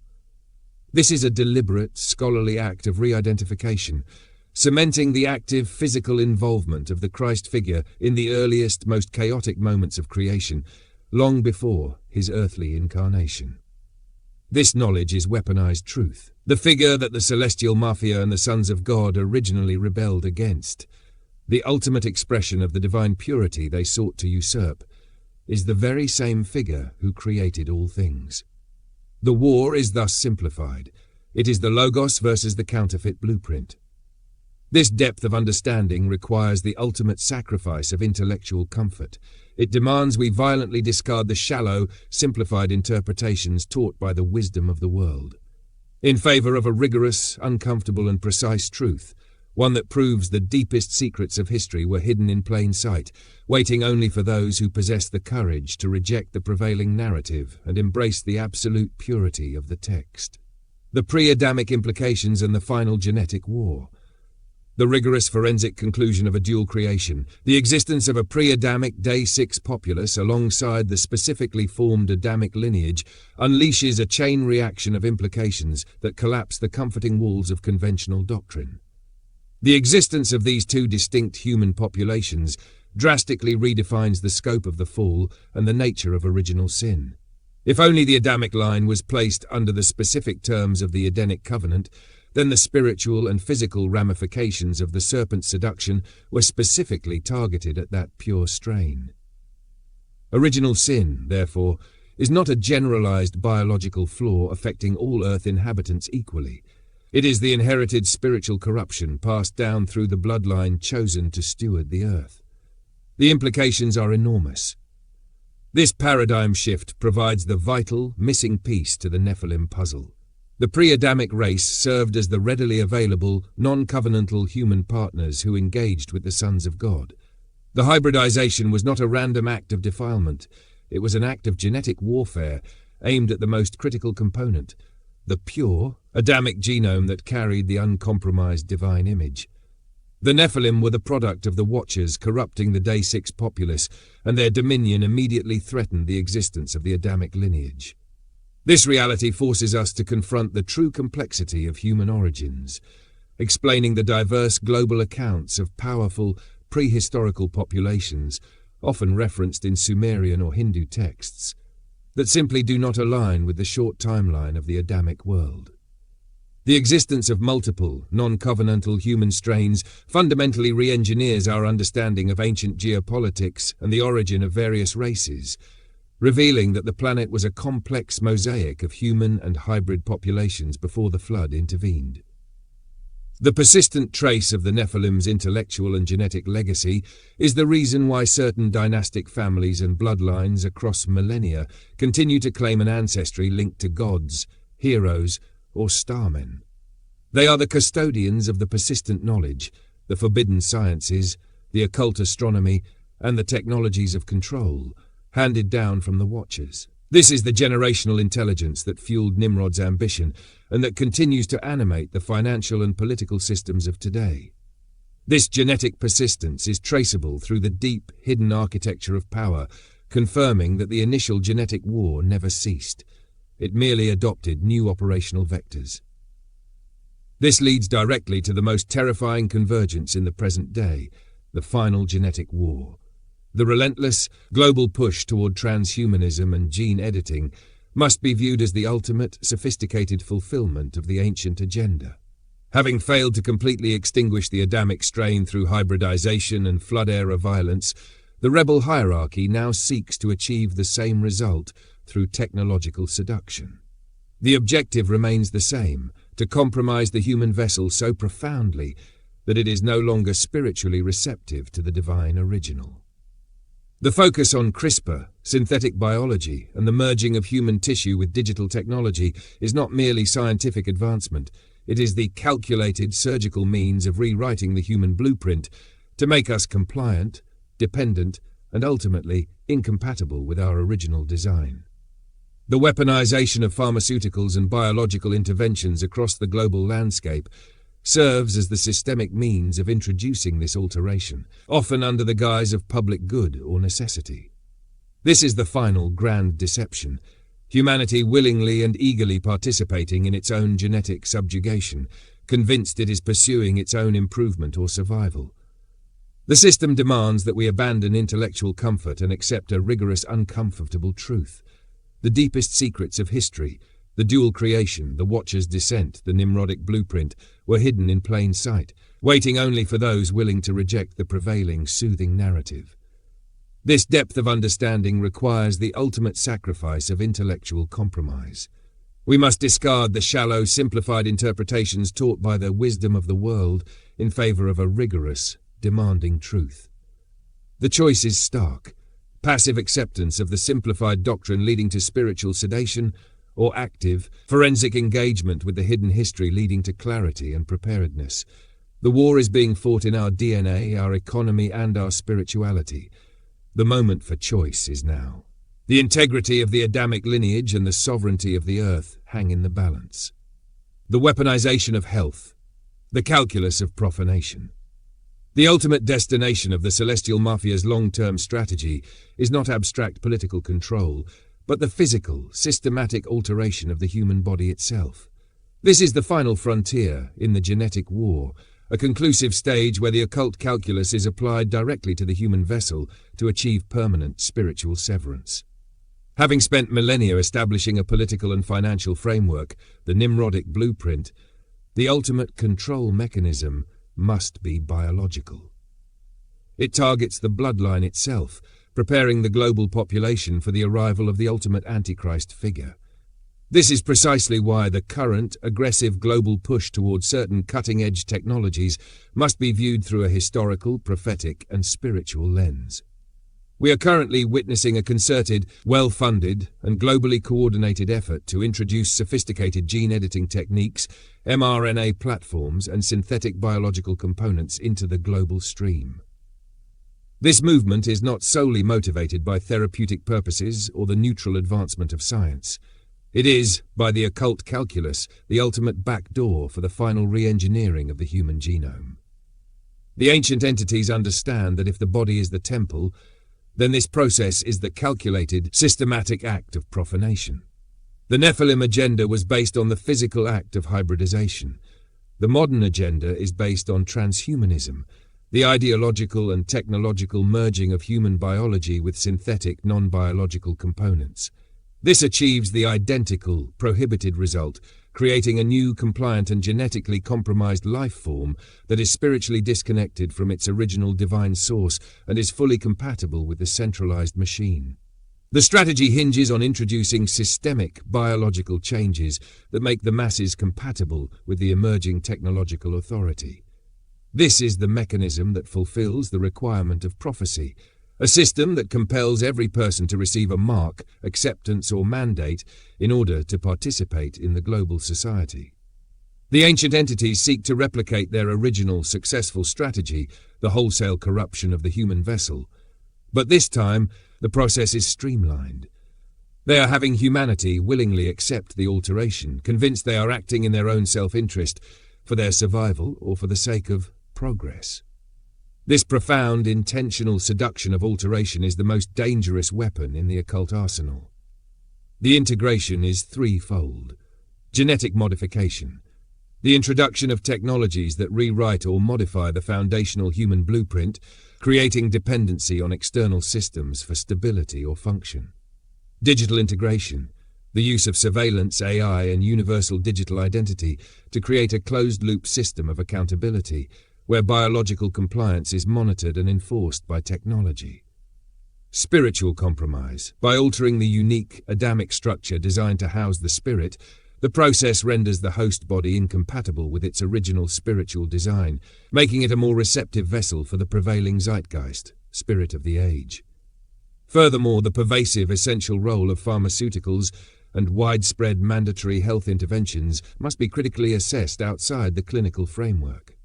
This is a deliberate, scholarly act of re-identification, cementing the active physical involvement of the Christ figure in the earliest, most chaotic moments of creation, long before his earthly incarnation. This knowledge is weaponized truth, the figure that the celestial mafia and the sons of God originally rebelled against. The ultimate expression of the divine purity they sought to usurp is the very same figure who created all things. The war is thus simplified. It is the Logos versus the counterfeit blueprint. This depth of understanding requires the ultimate sacrifice of intellectual comfort. It demands we violently discard the shallow, simplified interpretations taught by the wisdom of the world, in favor of a rigorous, uncomfortable and precise truth, one that proves the deepest secrets of history were hidden in plain sight, waiting only for those who possess the courage to reject the prevailing narrative and embrace the absolute purity of the text. The pre-Adamic implications and the final genetic war. The rigorous forensic conclusion of a dual creation, the existence of a pre-Adamic day 6 populace alongside the specifically formed Adamic lineage, unleashes a chain reaction of implications that collapse the comforting walls of conventional doctrine. The existence of these two distinct human populations drastically redefines the scope of the fall and the nature of original sin. If only the Adamic line was placed under the specific terms of the Edenic covenant, then the spiritual and physical ramifications of the serpent's seduction were specifically targeted at that pure strain. Original sin, therefore, is not a generalized biological flaw affecting all Earth inhabitants equally. It is the inherited spiritual corruption passed down through the bloodline chosen to steward the Earth. The implications are enormous. This paradigm shift provides the vital, missing piece to the Nephilim puzzle. The pre-Adamic race served as the readily available, non-covenantal human partners who engaged with the sons of God. The hybridization was not a random act of defilement. It was an act of genetic warfare aimed at the most critical component, the pure, Adamic genome that carried the uncompromised divine image. The Nephilim were the product of the Watchers corrupting the Day 6 populace, and their dominion immediately threatened the existence of the Adamic lineage. This reality forces us to confront the true complexity of human origins, explaining the diverse global accounts of powerful, prehistorical populations, often referenced in Sumerian or Hindu texts, that simply do not align with the short timeline of the Adamic world. The existence of multiple, non-covenantal human strains fundamentally re-engineers our understanding of ancient geopolitics and the origin of various races, revealing that the planet was a complex mosaic of human and hybrid populations before the flood intervened. The persistent trace of the Nephilim's intellectual and genetic legacy is the reason why certain dynastic families and bloodlines across millennia continue to claim an ancestry linked to gods, heroes, or starmen. They are the custodians of the persistent knowledge, the forbidden sciences, the occult astronomy, and the technologies of control, handed down from the Watchers. This is the generational intelligence that fueled Nimrod's ambition and that continues to animate the financial and political systems of today. This genetic persistence is traceable through the deep, hidden architecture of power, confirming that the initial genetic war never ceased. It merely adopted new operational vectors. This leads directly to the most terrifying convergence in the present day, the final genetic war. The relentless, global push toward transhumanism and gene editing must be viewed as the ultimate, sophisticated fulfillment of the ancient agenda. Having failed to completely extinguish the Adamic strain through hybridization and flood-era violence, the rebel hierarchy now seeks to achieve the same result through technological seduction. The objective remains the same, to compromise the human vessel so profoundly that it is no longer spiritually receptive to the divine original. The focus on CRISPR, synthetic biology, and the merging of human tissue with digital technology is not merely scientific advancement, it is the calculated surgical means of rewriting the human blueprint to make us compliant, dependent, and ultimately incompatible with our original design. The weaponization of pharmaceuticals and biological interventions across the global landscape serves as the systemic means of introducing this alteration, often under the guise of public good or necessity. This is the final grand deception, humanity willingly and eagerly participating in its own genetic subjugation, convinced it is pursuing its own improvement or survival. The system demands that we abandon intellectual comfort and accept a rigorous, uncomfortable truth. The deepest secrets of history, the dual creation, the Watcher's descent, the Nimrodic blueprint, were hidden in plain sight, waiting only for those willing to reject the prevailing soothing narrative. This depth of understanding requires the ultimate sacrifice of intellectual compromise. We must discard the shallow, simplified interpretations taught by the wisdom of the world in favor of a rigorous, demanding truth. The choice is stark: passive acceptance of the simplified doctrine leading to spiritual sedation, or active, forensic engagement with the hidden history leading to clarity and preparedness. The war is being fought in our DNA, our economy, and our spirituality. The moment for choice is now. The integrity of the Adamic lineage and the sovereignty of the earth hang in the balance. The weaponization of health, the calculus of profanation. The ultimate destination of the Celestial Mafia's long-term strategy is not abstract political control, but the physical, systematic alteration of the human body itself. This is the final frontier in the genetic war, a conclusive stage where the occult calculus is applied directly to the human vessel to achieve permanent spiritual severance. Having spent millennia establishing a political and financial framework, the Nimrodic blueprint, the ultimate control mechanism must be biological. It targets the bloodline itself, preparing the global population for the arrival of the ultimate Antichrist figure. This is precisely why the current, aggressive global push towards certain cutting-edge technologies must be viewed through a historical, prophetic, and spiritual lens. We are currently witnessing a concerted, well-funded, and globally coordinated effort to introduce sophisticated gene-editing techniques, mRNA platforms, and synthetic biological components into the global stream. This movement is not solely motivated by therapeutic purposes or the neutral advancement of science. It is, by the occult calculus, the ultimate backdoor for the final re-engineering of the human genome. The ancient entities understand that if the body is the temple, then this process is the calculated, systematic act of profanation. The Nephilim agenda was based on the physical act of hybridization. The modern agenda is based on transhumanism, the ideological and technological merging of human biology with synthetic, non-biological components. This achieves the identical, prohibited result creating a new, compliant and genetically compromised life form that is spiritually disconnected from its original divine source and is fully compatible with the centralized machine. The strategy hinges on introducing systemic biological changes that make the masses compatible with the emerging technological authority. This is the mechanism that fulfills the requirement of prophecy, a system that compels every person to receive a mark, acceptance or mandate in order to participate in the global society. The ancient entities seek to replicate their original successful strategy, the wholesale corruption of the human vessel. But this time, the process is streamlined. They are having humanity willingly accept the alteration, convinced they are acting in their own self-interest, for their survival or for the sake of progress. This profound, intentional seduction of alteration is the most dangerous weapon in the occult arsenal. The integration is threefold. Genetic modification, the introduction of technologies that rewrite or modify the foundational human blueprint, creating dependency on external systems for stability or function. Digital integration, the use of surveillance, AI, and universal digital identity to create a closed-loop system of accountability, where biological compliance is monitored and enforced by technology. Spiritual compromise. By altering the unique Adamic structure designed to house the spirit, the process renders the host body incompatible with its original spiritual design, making it a more receptive vessel for the prevailing zeitgeist, spirit of the age. Furthermore, the pervasive essential role of pharmaceuticals and widespread mandatory health interventions must be critically assessed outside the clinical framework.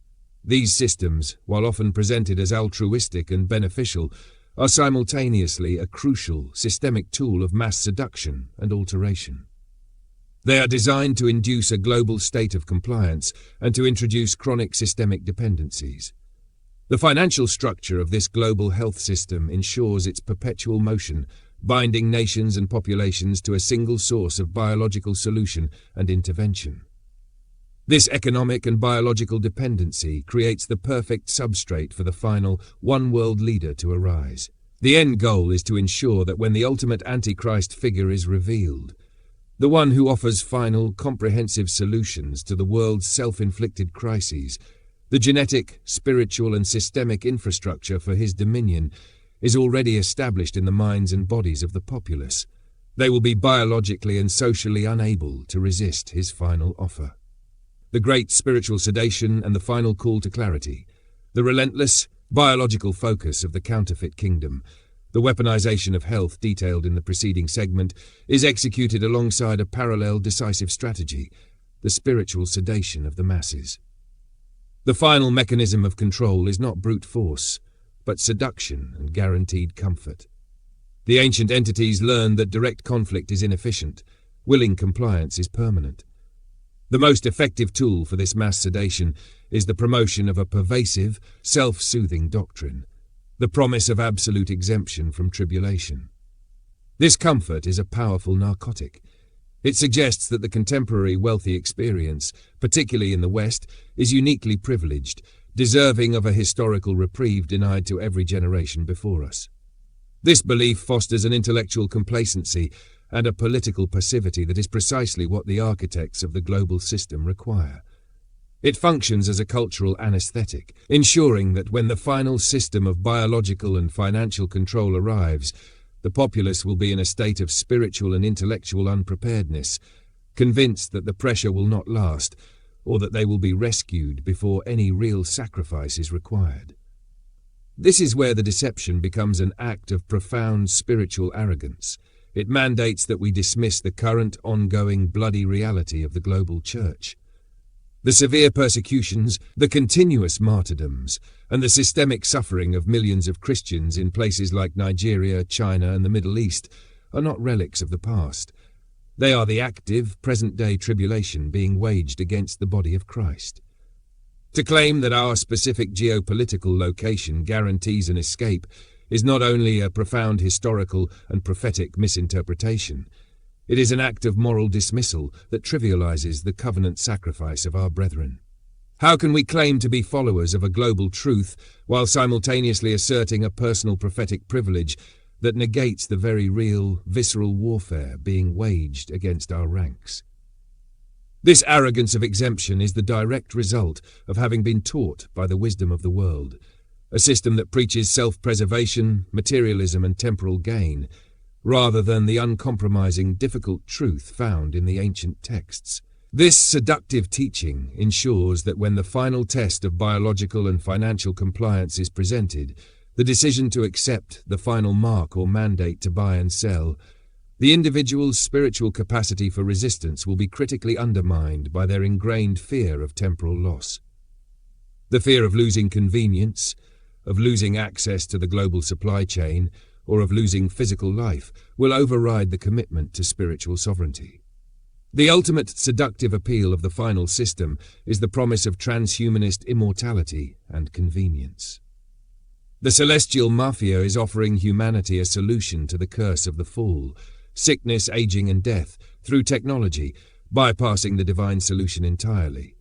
These systems, while often presented as altruistic and beneficial, are simultaneously a crucial, systemic tool of mass seduction and alteration. They are designed to induce a global state of compliance and to introduce chronic systemic dependencies. The financial structure of this global health system ensures its perpetual motion, binding nations and populations to a single source of biological solution and intervention. This economic and biological dependency creates the perfect substrate for the final one-world leader to arise. The end goal is to ensure that when the ultimate Antichrist figure is revealed, the one who offers final, comprehensive solutions to the world's self-inflicted crises, the genetic, spiritual and systemic infrastructure for his dominion, is already established in the minds and bodies of the populace. They will be biologically and socially unable to resist his final offer. The great spiritual sedation and the final call to clarity, the relentless, biological focus of the counterfeit kingdom, the weaponization of health detailed in the preceding segment, is executed alongside a parallel decisive strategy, the spiritual sedation of the masses. The final mechanism of control is not brute force, but seduction and guaranteed comfort. The ancient entities learned that direct conflict is inefficient, willing compliance is permanent. The most effective tool for this mass sedation is the promotion of a pervasive, self-soothing doctrine, the promise of absolute exemption from tribulation. This comfort is a powerful narcotic. It suggests that the contemporary wealthy experience, particularly in the West, is uniquely privileged, deserving of a historical reprieve denied to every generation before us. This belief fosters an intellectual complacency and a political passivity that is precisely what the architects of the global system require. It functions as a cultural anesthetic, ensuring that when the final system of biological and financial control arrives, the populace will be in a state of spiritual and intellectual unpreparedness, convinced that the pressure will not last, or that they will be rescued before any real sacrifice is required. This is where the deception becomes an act of profound spiritual arrogance. It mandates that we dismiss the current, ongoing, bloody reality of the global church. The severe persecutions, the continuous martyrdoms, and the systemic suffering of millions of Christians in places like Nigeria, China, and the Middle East are not relics of the past. They are the active, present-day tribulation being waged against the body of Christ. To claim that our specific geopolitical location guarantees an escape is not only a profound historical and prophetic misinterpretation, it is an act of moral dismissal that trivializes the covenant sacrifice of our brethren. How can we claim to be followers of a global truth while simultaneously asserting a personal prophetic privilege that negates the very real, visceral warfare being waged against our ranks? This arrogance of exemption is the direct result of having been taught by the wisdom of the world, a system that preaches self-preservation, materialism and temporal gain, rather than the uncompromising, difficult truth found in the ancient texts. This seductive teaching ensures that when the final test of biological and financial compliance is presented, the decision to accept the final mark or mandate to buy and sell, the individual's spiritual capacity for resistance will be critically undermined by their ingrained fear of temporal loss. The fear of losing convenience, of losing access to the global supply chain, or of losing physical life will override the commitment to spiritual sovereignty. The ultimate seductive appeal of the final system is the promise of transhumanist immortality and convenience. The celestial mafia is offering humanity a solution to the curse of the fall, sickness, aging and death, through technology, bypassing the divine solution entirely.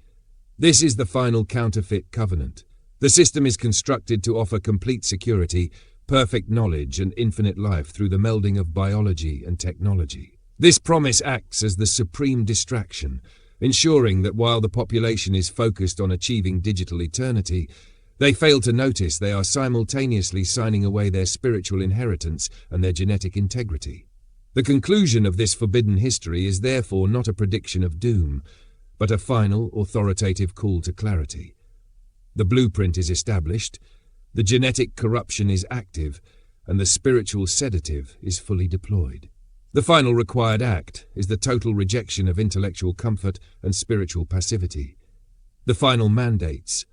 This is the final counterfeit covenant. The system is constructed to offer complete security, perfect knowledge and infinite life through the melding of biology and technology. This promise acts as the supreme distraction, ensuring that while the population is focused on achieving digital eternity, they fail to notice they are simultaneously signing away their spiritual inheritance and their genetic integrity. The conclusion of this forbidden history is therefore not a prediction of doom, but a final, authoritative call to clarity. The blueprint is established, the genetic corruption is active, and the spiritual sedative is fully deployed. The final required act is the total rejection of intellectual comfort and spiritual passivity. The final mandates: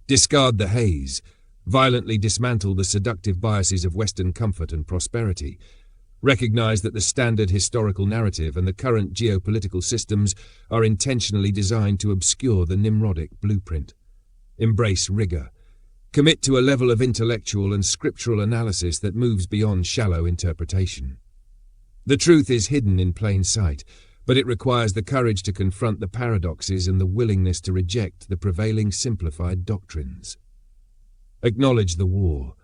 discard the haze, violently dismantle the seductive biases of Western comfort and prosperity, recognize that the standard historical narrative and the current geopolitical systems are intentionally designed to obscure the Nimrodic blueprint. Embrace rigor. Commit to a level of intellectual and scriptural analysis that moves beyond shallow interpretation. The truth is hidden in plain sight, but it requires the courage to confront the paradoxes and the willingness to reject the prevailing simplified doctrines. Acknowledge the war.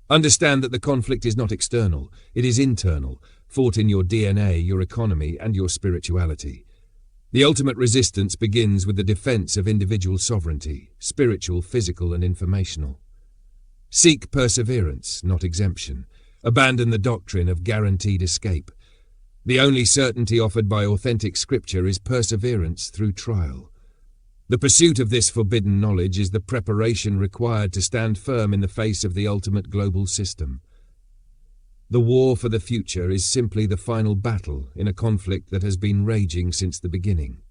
Understand that the conflict is not external, it is internal, fought in your DNA, your economy, and your spirituality. The ultimate resistance begins with the defense of individual sovereignty, spiritual, physical, and informational. Seek perseverance, not exemption. Abandon the doctrine of guaranteed escape. The only certainty offered by authentic scripture is perseverance through trial. The pursuit of this forbidden knowledge is the preparation required to stand firm in the face of the ultimate global system. The war for the future is simply the final battle in a conflict that has been raging since the beginning.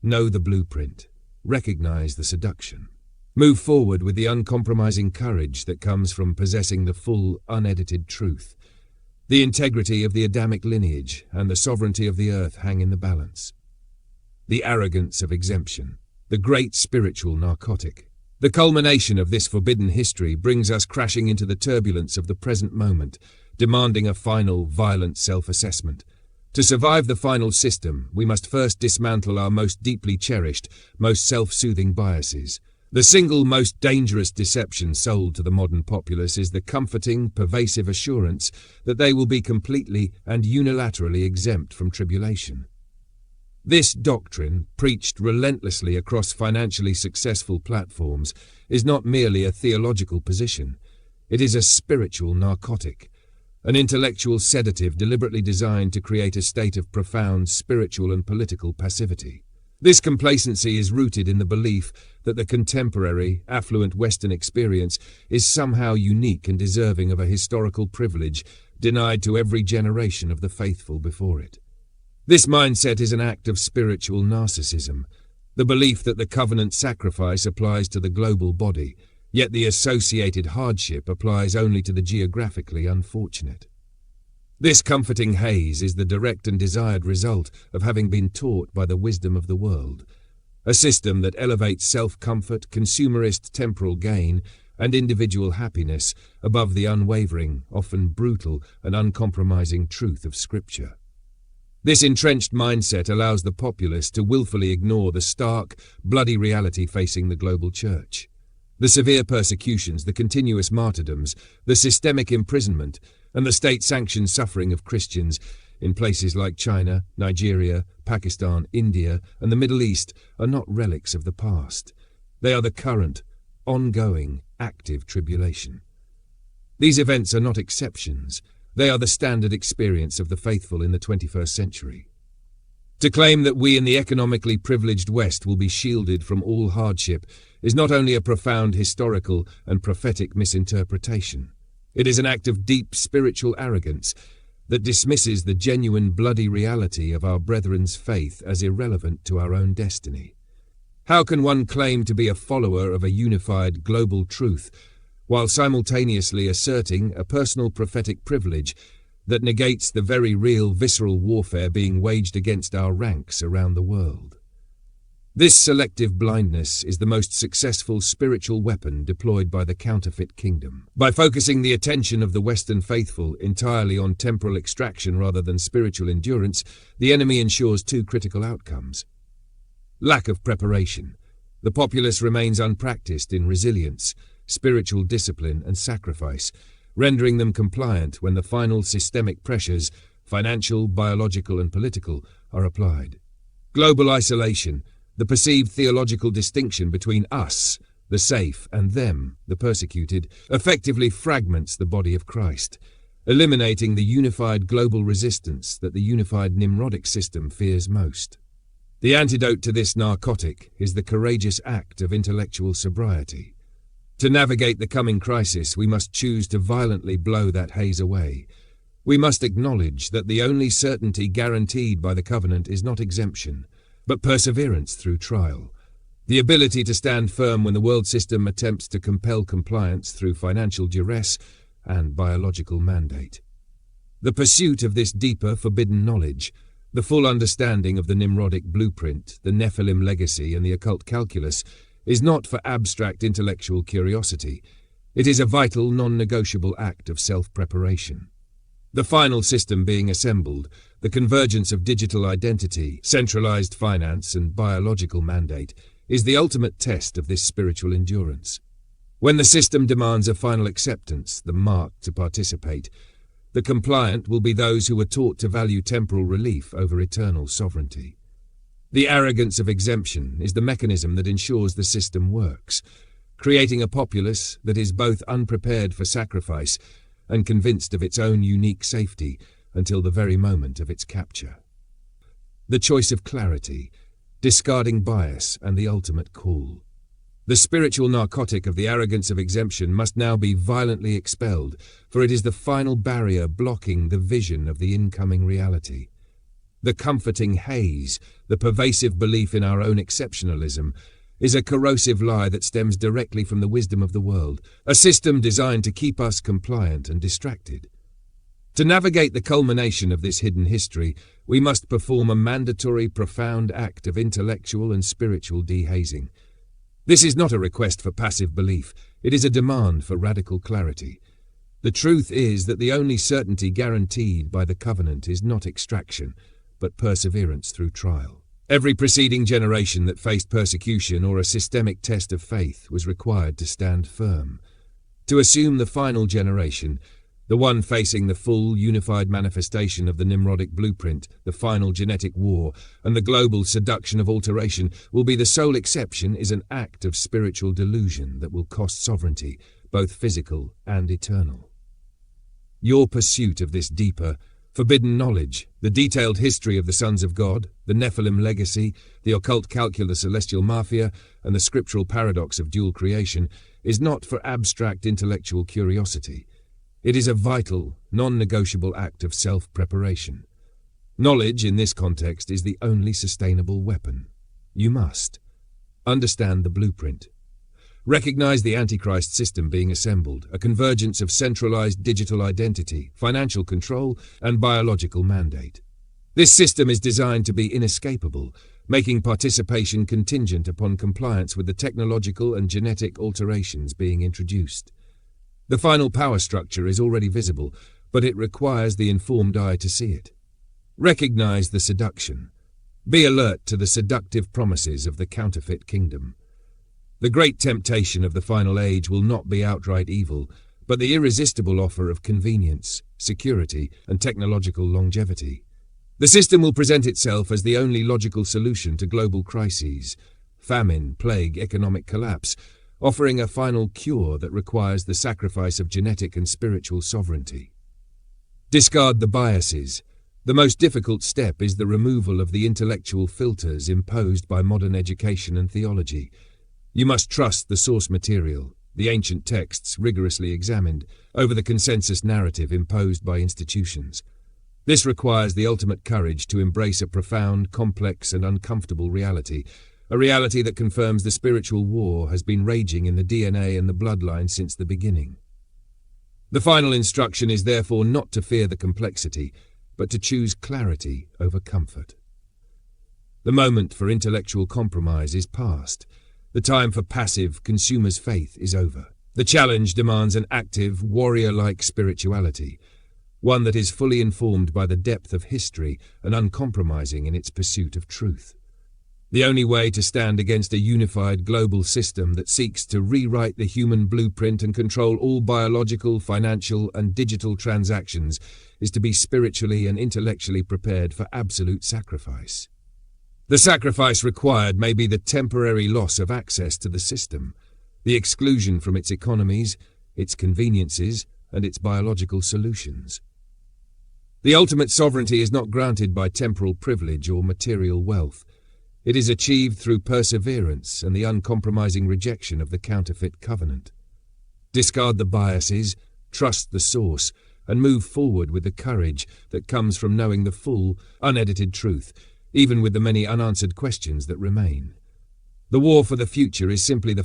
Know the blueprint. Recognize the seduction. Move forward with the uncompromising courage that comes from possessing the full, unedited truth. The integrity of the Adamic lineage and the sovereignty of the earth hang in the balance. The arrogance of exemption, the great spiritual narcotic. The culmination of this forbidden history brings us crashing into the turbulence of the present moment, demanding a final, violent self-assessment. To survive the final system, we must first dismantle our most deeply cherished, most self-soothing biases. The single most dangerous deception sold to the modern populace is the comforting, pervasive assurance that they will be completely and unilaterally exempt from tribulation. This doctrine, preached relentlessly across financially successful platforms, is not merely a theological position. It is a spiritual narcotic, an intellectual sedative deliberately designed to create a state of profound spiritual and political passivity. This complacency is rooted in the belief that the contemporary, affluent Western experience is somehow unique and deserving of a historical privilege denied to every generation of the faithful before it. This mindset is an act of spiritual narcissism, the belief that the covenant sacrifice applies to the global body, yet the associated hardship applies only to the geographically unfortunate. This comforting haze is the direct and desired result of having been taught by the wisdom of the world, a system that elevates self-comfort, consumerist temporal gain, and individual happiness above the unwavering, often brutal and uncompromising truth of Scripture. This entrenched mindset allows the populace to willfully ignore the stark, bloody reality facing the global church. The severe persecutions, the continuous martyrdoms, the systemic imprisonment, and the state-sanctioned suffering of Christians in places like China, Nigeria, Pakistan, India, and the Middle East are not relics of the past. They are the current, ongoing, active tribulation. These events are not exceptions. They are the standard experience of the faithful in the 21st century. To claim that we in the economically privileged West will be shielded from all hardship is not only a profound historical and prophetic misinterpretation. It is an act of deep spiritual arrogance that dismisses the genuine bloody reality of our brethren's faith as irrelevant to our own destiny. How can one claim to be a follower of a unified global truth while simultaneously asserting a personal prophetic privilege that negates the very real visceral warfare being waged against our ranks around the world? This selective blindness is the most successful spiritual weapon deployed by the counterfeit kingdom. By focusing the attention of the Western faithful entirely on temporal extraction rather than spiritual endurance, the enemy ensures two critical outcomes. Lack of preparation. The populace remains unpracticed in resilience, spiritual discipline, and sacrifice, rendering them compliant when the final systemic pressures, financial, biological, and political, are applied. Global isolation. The perceived theological distinction between us, the safe, and them, the persecuted, effectively fragments the body of Christ, eliminating the unified global resistance that the unified Nimrodic system fears most. The antidote to this narcotic is the courageous act of intellectual sobriety. To navigate the coming crisis, we must choose to violently blow that haze away. We must acknowledge that the only certainty guaranteed by the covenant is not exemption, but perseverance through trial, the ability to stand firm when the world system attempts to compel compliance through financial duress and biological mandate. The pursuit of this deeper, forbidden knowledge, the full understanding of the Nimrodic blueprint, the Nephilim legacy, and the occult calculus, is not for abstract intellectual curiosity. It is a vital, non-negotiable act of self-preparation. The final system being assembled, the convergence of digital identity, centralized finance, and biological mandate, is the ultimate test of this spiritual endurance. When the system demands a final acceptance, the mark to participate, the compliant will be those who were taught to value temporal relief over eternal sovereignty. The arrogance of exemption is the mechanism that ensures the system works, creating a populace that is both unprepared for sacrifice and convinced of its own unique safety until the very moment of its capture. The choice of clarity, discarding bias, and the ultimate call. The spiritual narcotic of the arrogance of exemption must now be violently expelled, for it is the final barrier blocking the vision of the incoming reality. The comforting haze, the pervasive belief in our own exceptionalism, is a corrosive lie that stems directly from the wisdom of the world, a system designed to keep us compliant and distracted. To navigate the culmination of this hidden history, we must perform a mandatory, profound act of intellectual and spiritual dehazing. This is not a request for passive belief, it is a demand for radical clarity. The truth is that the only certainty guaranteed by the covenant is not extraction, but perseverance through trial. Every preceding generation that faced persecution or a systemic test of faith was required to stand firm. To assume the final generation, the one facing the full, unified manifestation of the Nimrodic blueprint, the final genetic war, and the global seduction of alteration, will be the sole exception, is an act of spiritual delusion that will cost sovereignty, both physical and eternal. Your pursuit of this deeper, forbidden knowledge, the detailed history of the sons of God, the Nephilim legacy, the occult calculus, celestial mafia, and the scriptural paradox of dual creation, is not for abstract intellectual curiosity. It is a vital, non-negotiable act of self-preparation. Knowledge, in this context, is the only sustainable weapon. You must understand the blueprint. Recognize the Antichrist system being assembled, a convergence of centralized digital identity, financial control, and biological mandate. This system is designed to be inescapable, making participation contingent upon compliance with the technological and genetic alterations being introduced. The final power structure is already visible, but it requires the informed eye to see it. Recognize the seduction. Be alert to the seductive promises of the counterfeit kingdom. The great temptation of the final age will not be outright evil, but the irresistible offer of convenience, security, and technological longevity. The system will present itself as the only logical solution to global crises, famine, plague, economic collapse, offering a final cure that requires the sacrifice of genetic and spiritual sovereignty. Discard the biases. The most difficult step is the removal of the intellectual filters imposed by modern education and theology. You must trust the source material, the ancient texts rigorously examined, over the consensus narrative imposed by institutions. This requires the ultimate courage to embrace a profound, complex, and uncomfortable reality, a reality that confirms the spiritual war has been raging in the DNA and the bloodline since the beginning. The final instruction is therefore not to fear the complexity, but to choose clarity over comfort. The moment for intellectual compromise is past. The time for passive, consumer's faith is over. The challenge demands an active, warrior-like spirituality, one that is fully informed by the depth of history and uncompromising in its pursuit of truth. The only way to stand against a unified global system that seeks to rewrite the human blueprint and control all biological, financial, and digital transactions is to be spiritually and intellectually prepared for absolute sacrifice. The sacrifice required may be the temporary loss of access to the system, the exclusion from its economies, its conveniences, and its biological solutions. The ultimate sovereignty is not granted by temporal privilege or material wealth. It is achieved through perseverance and the uncompromising rejection of the counterfeit covenant. Discard the biases, trust the source, and move forward with the courage that comes from knowing the full, unedited truth, even with the many unanswered questions that remain. The war for the future is simply the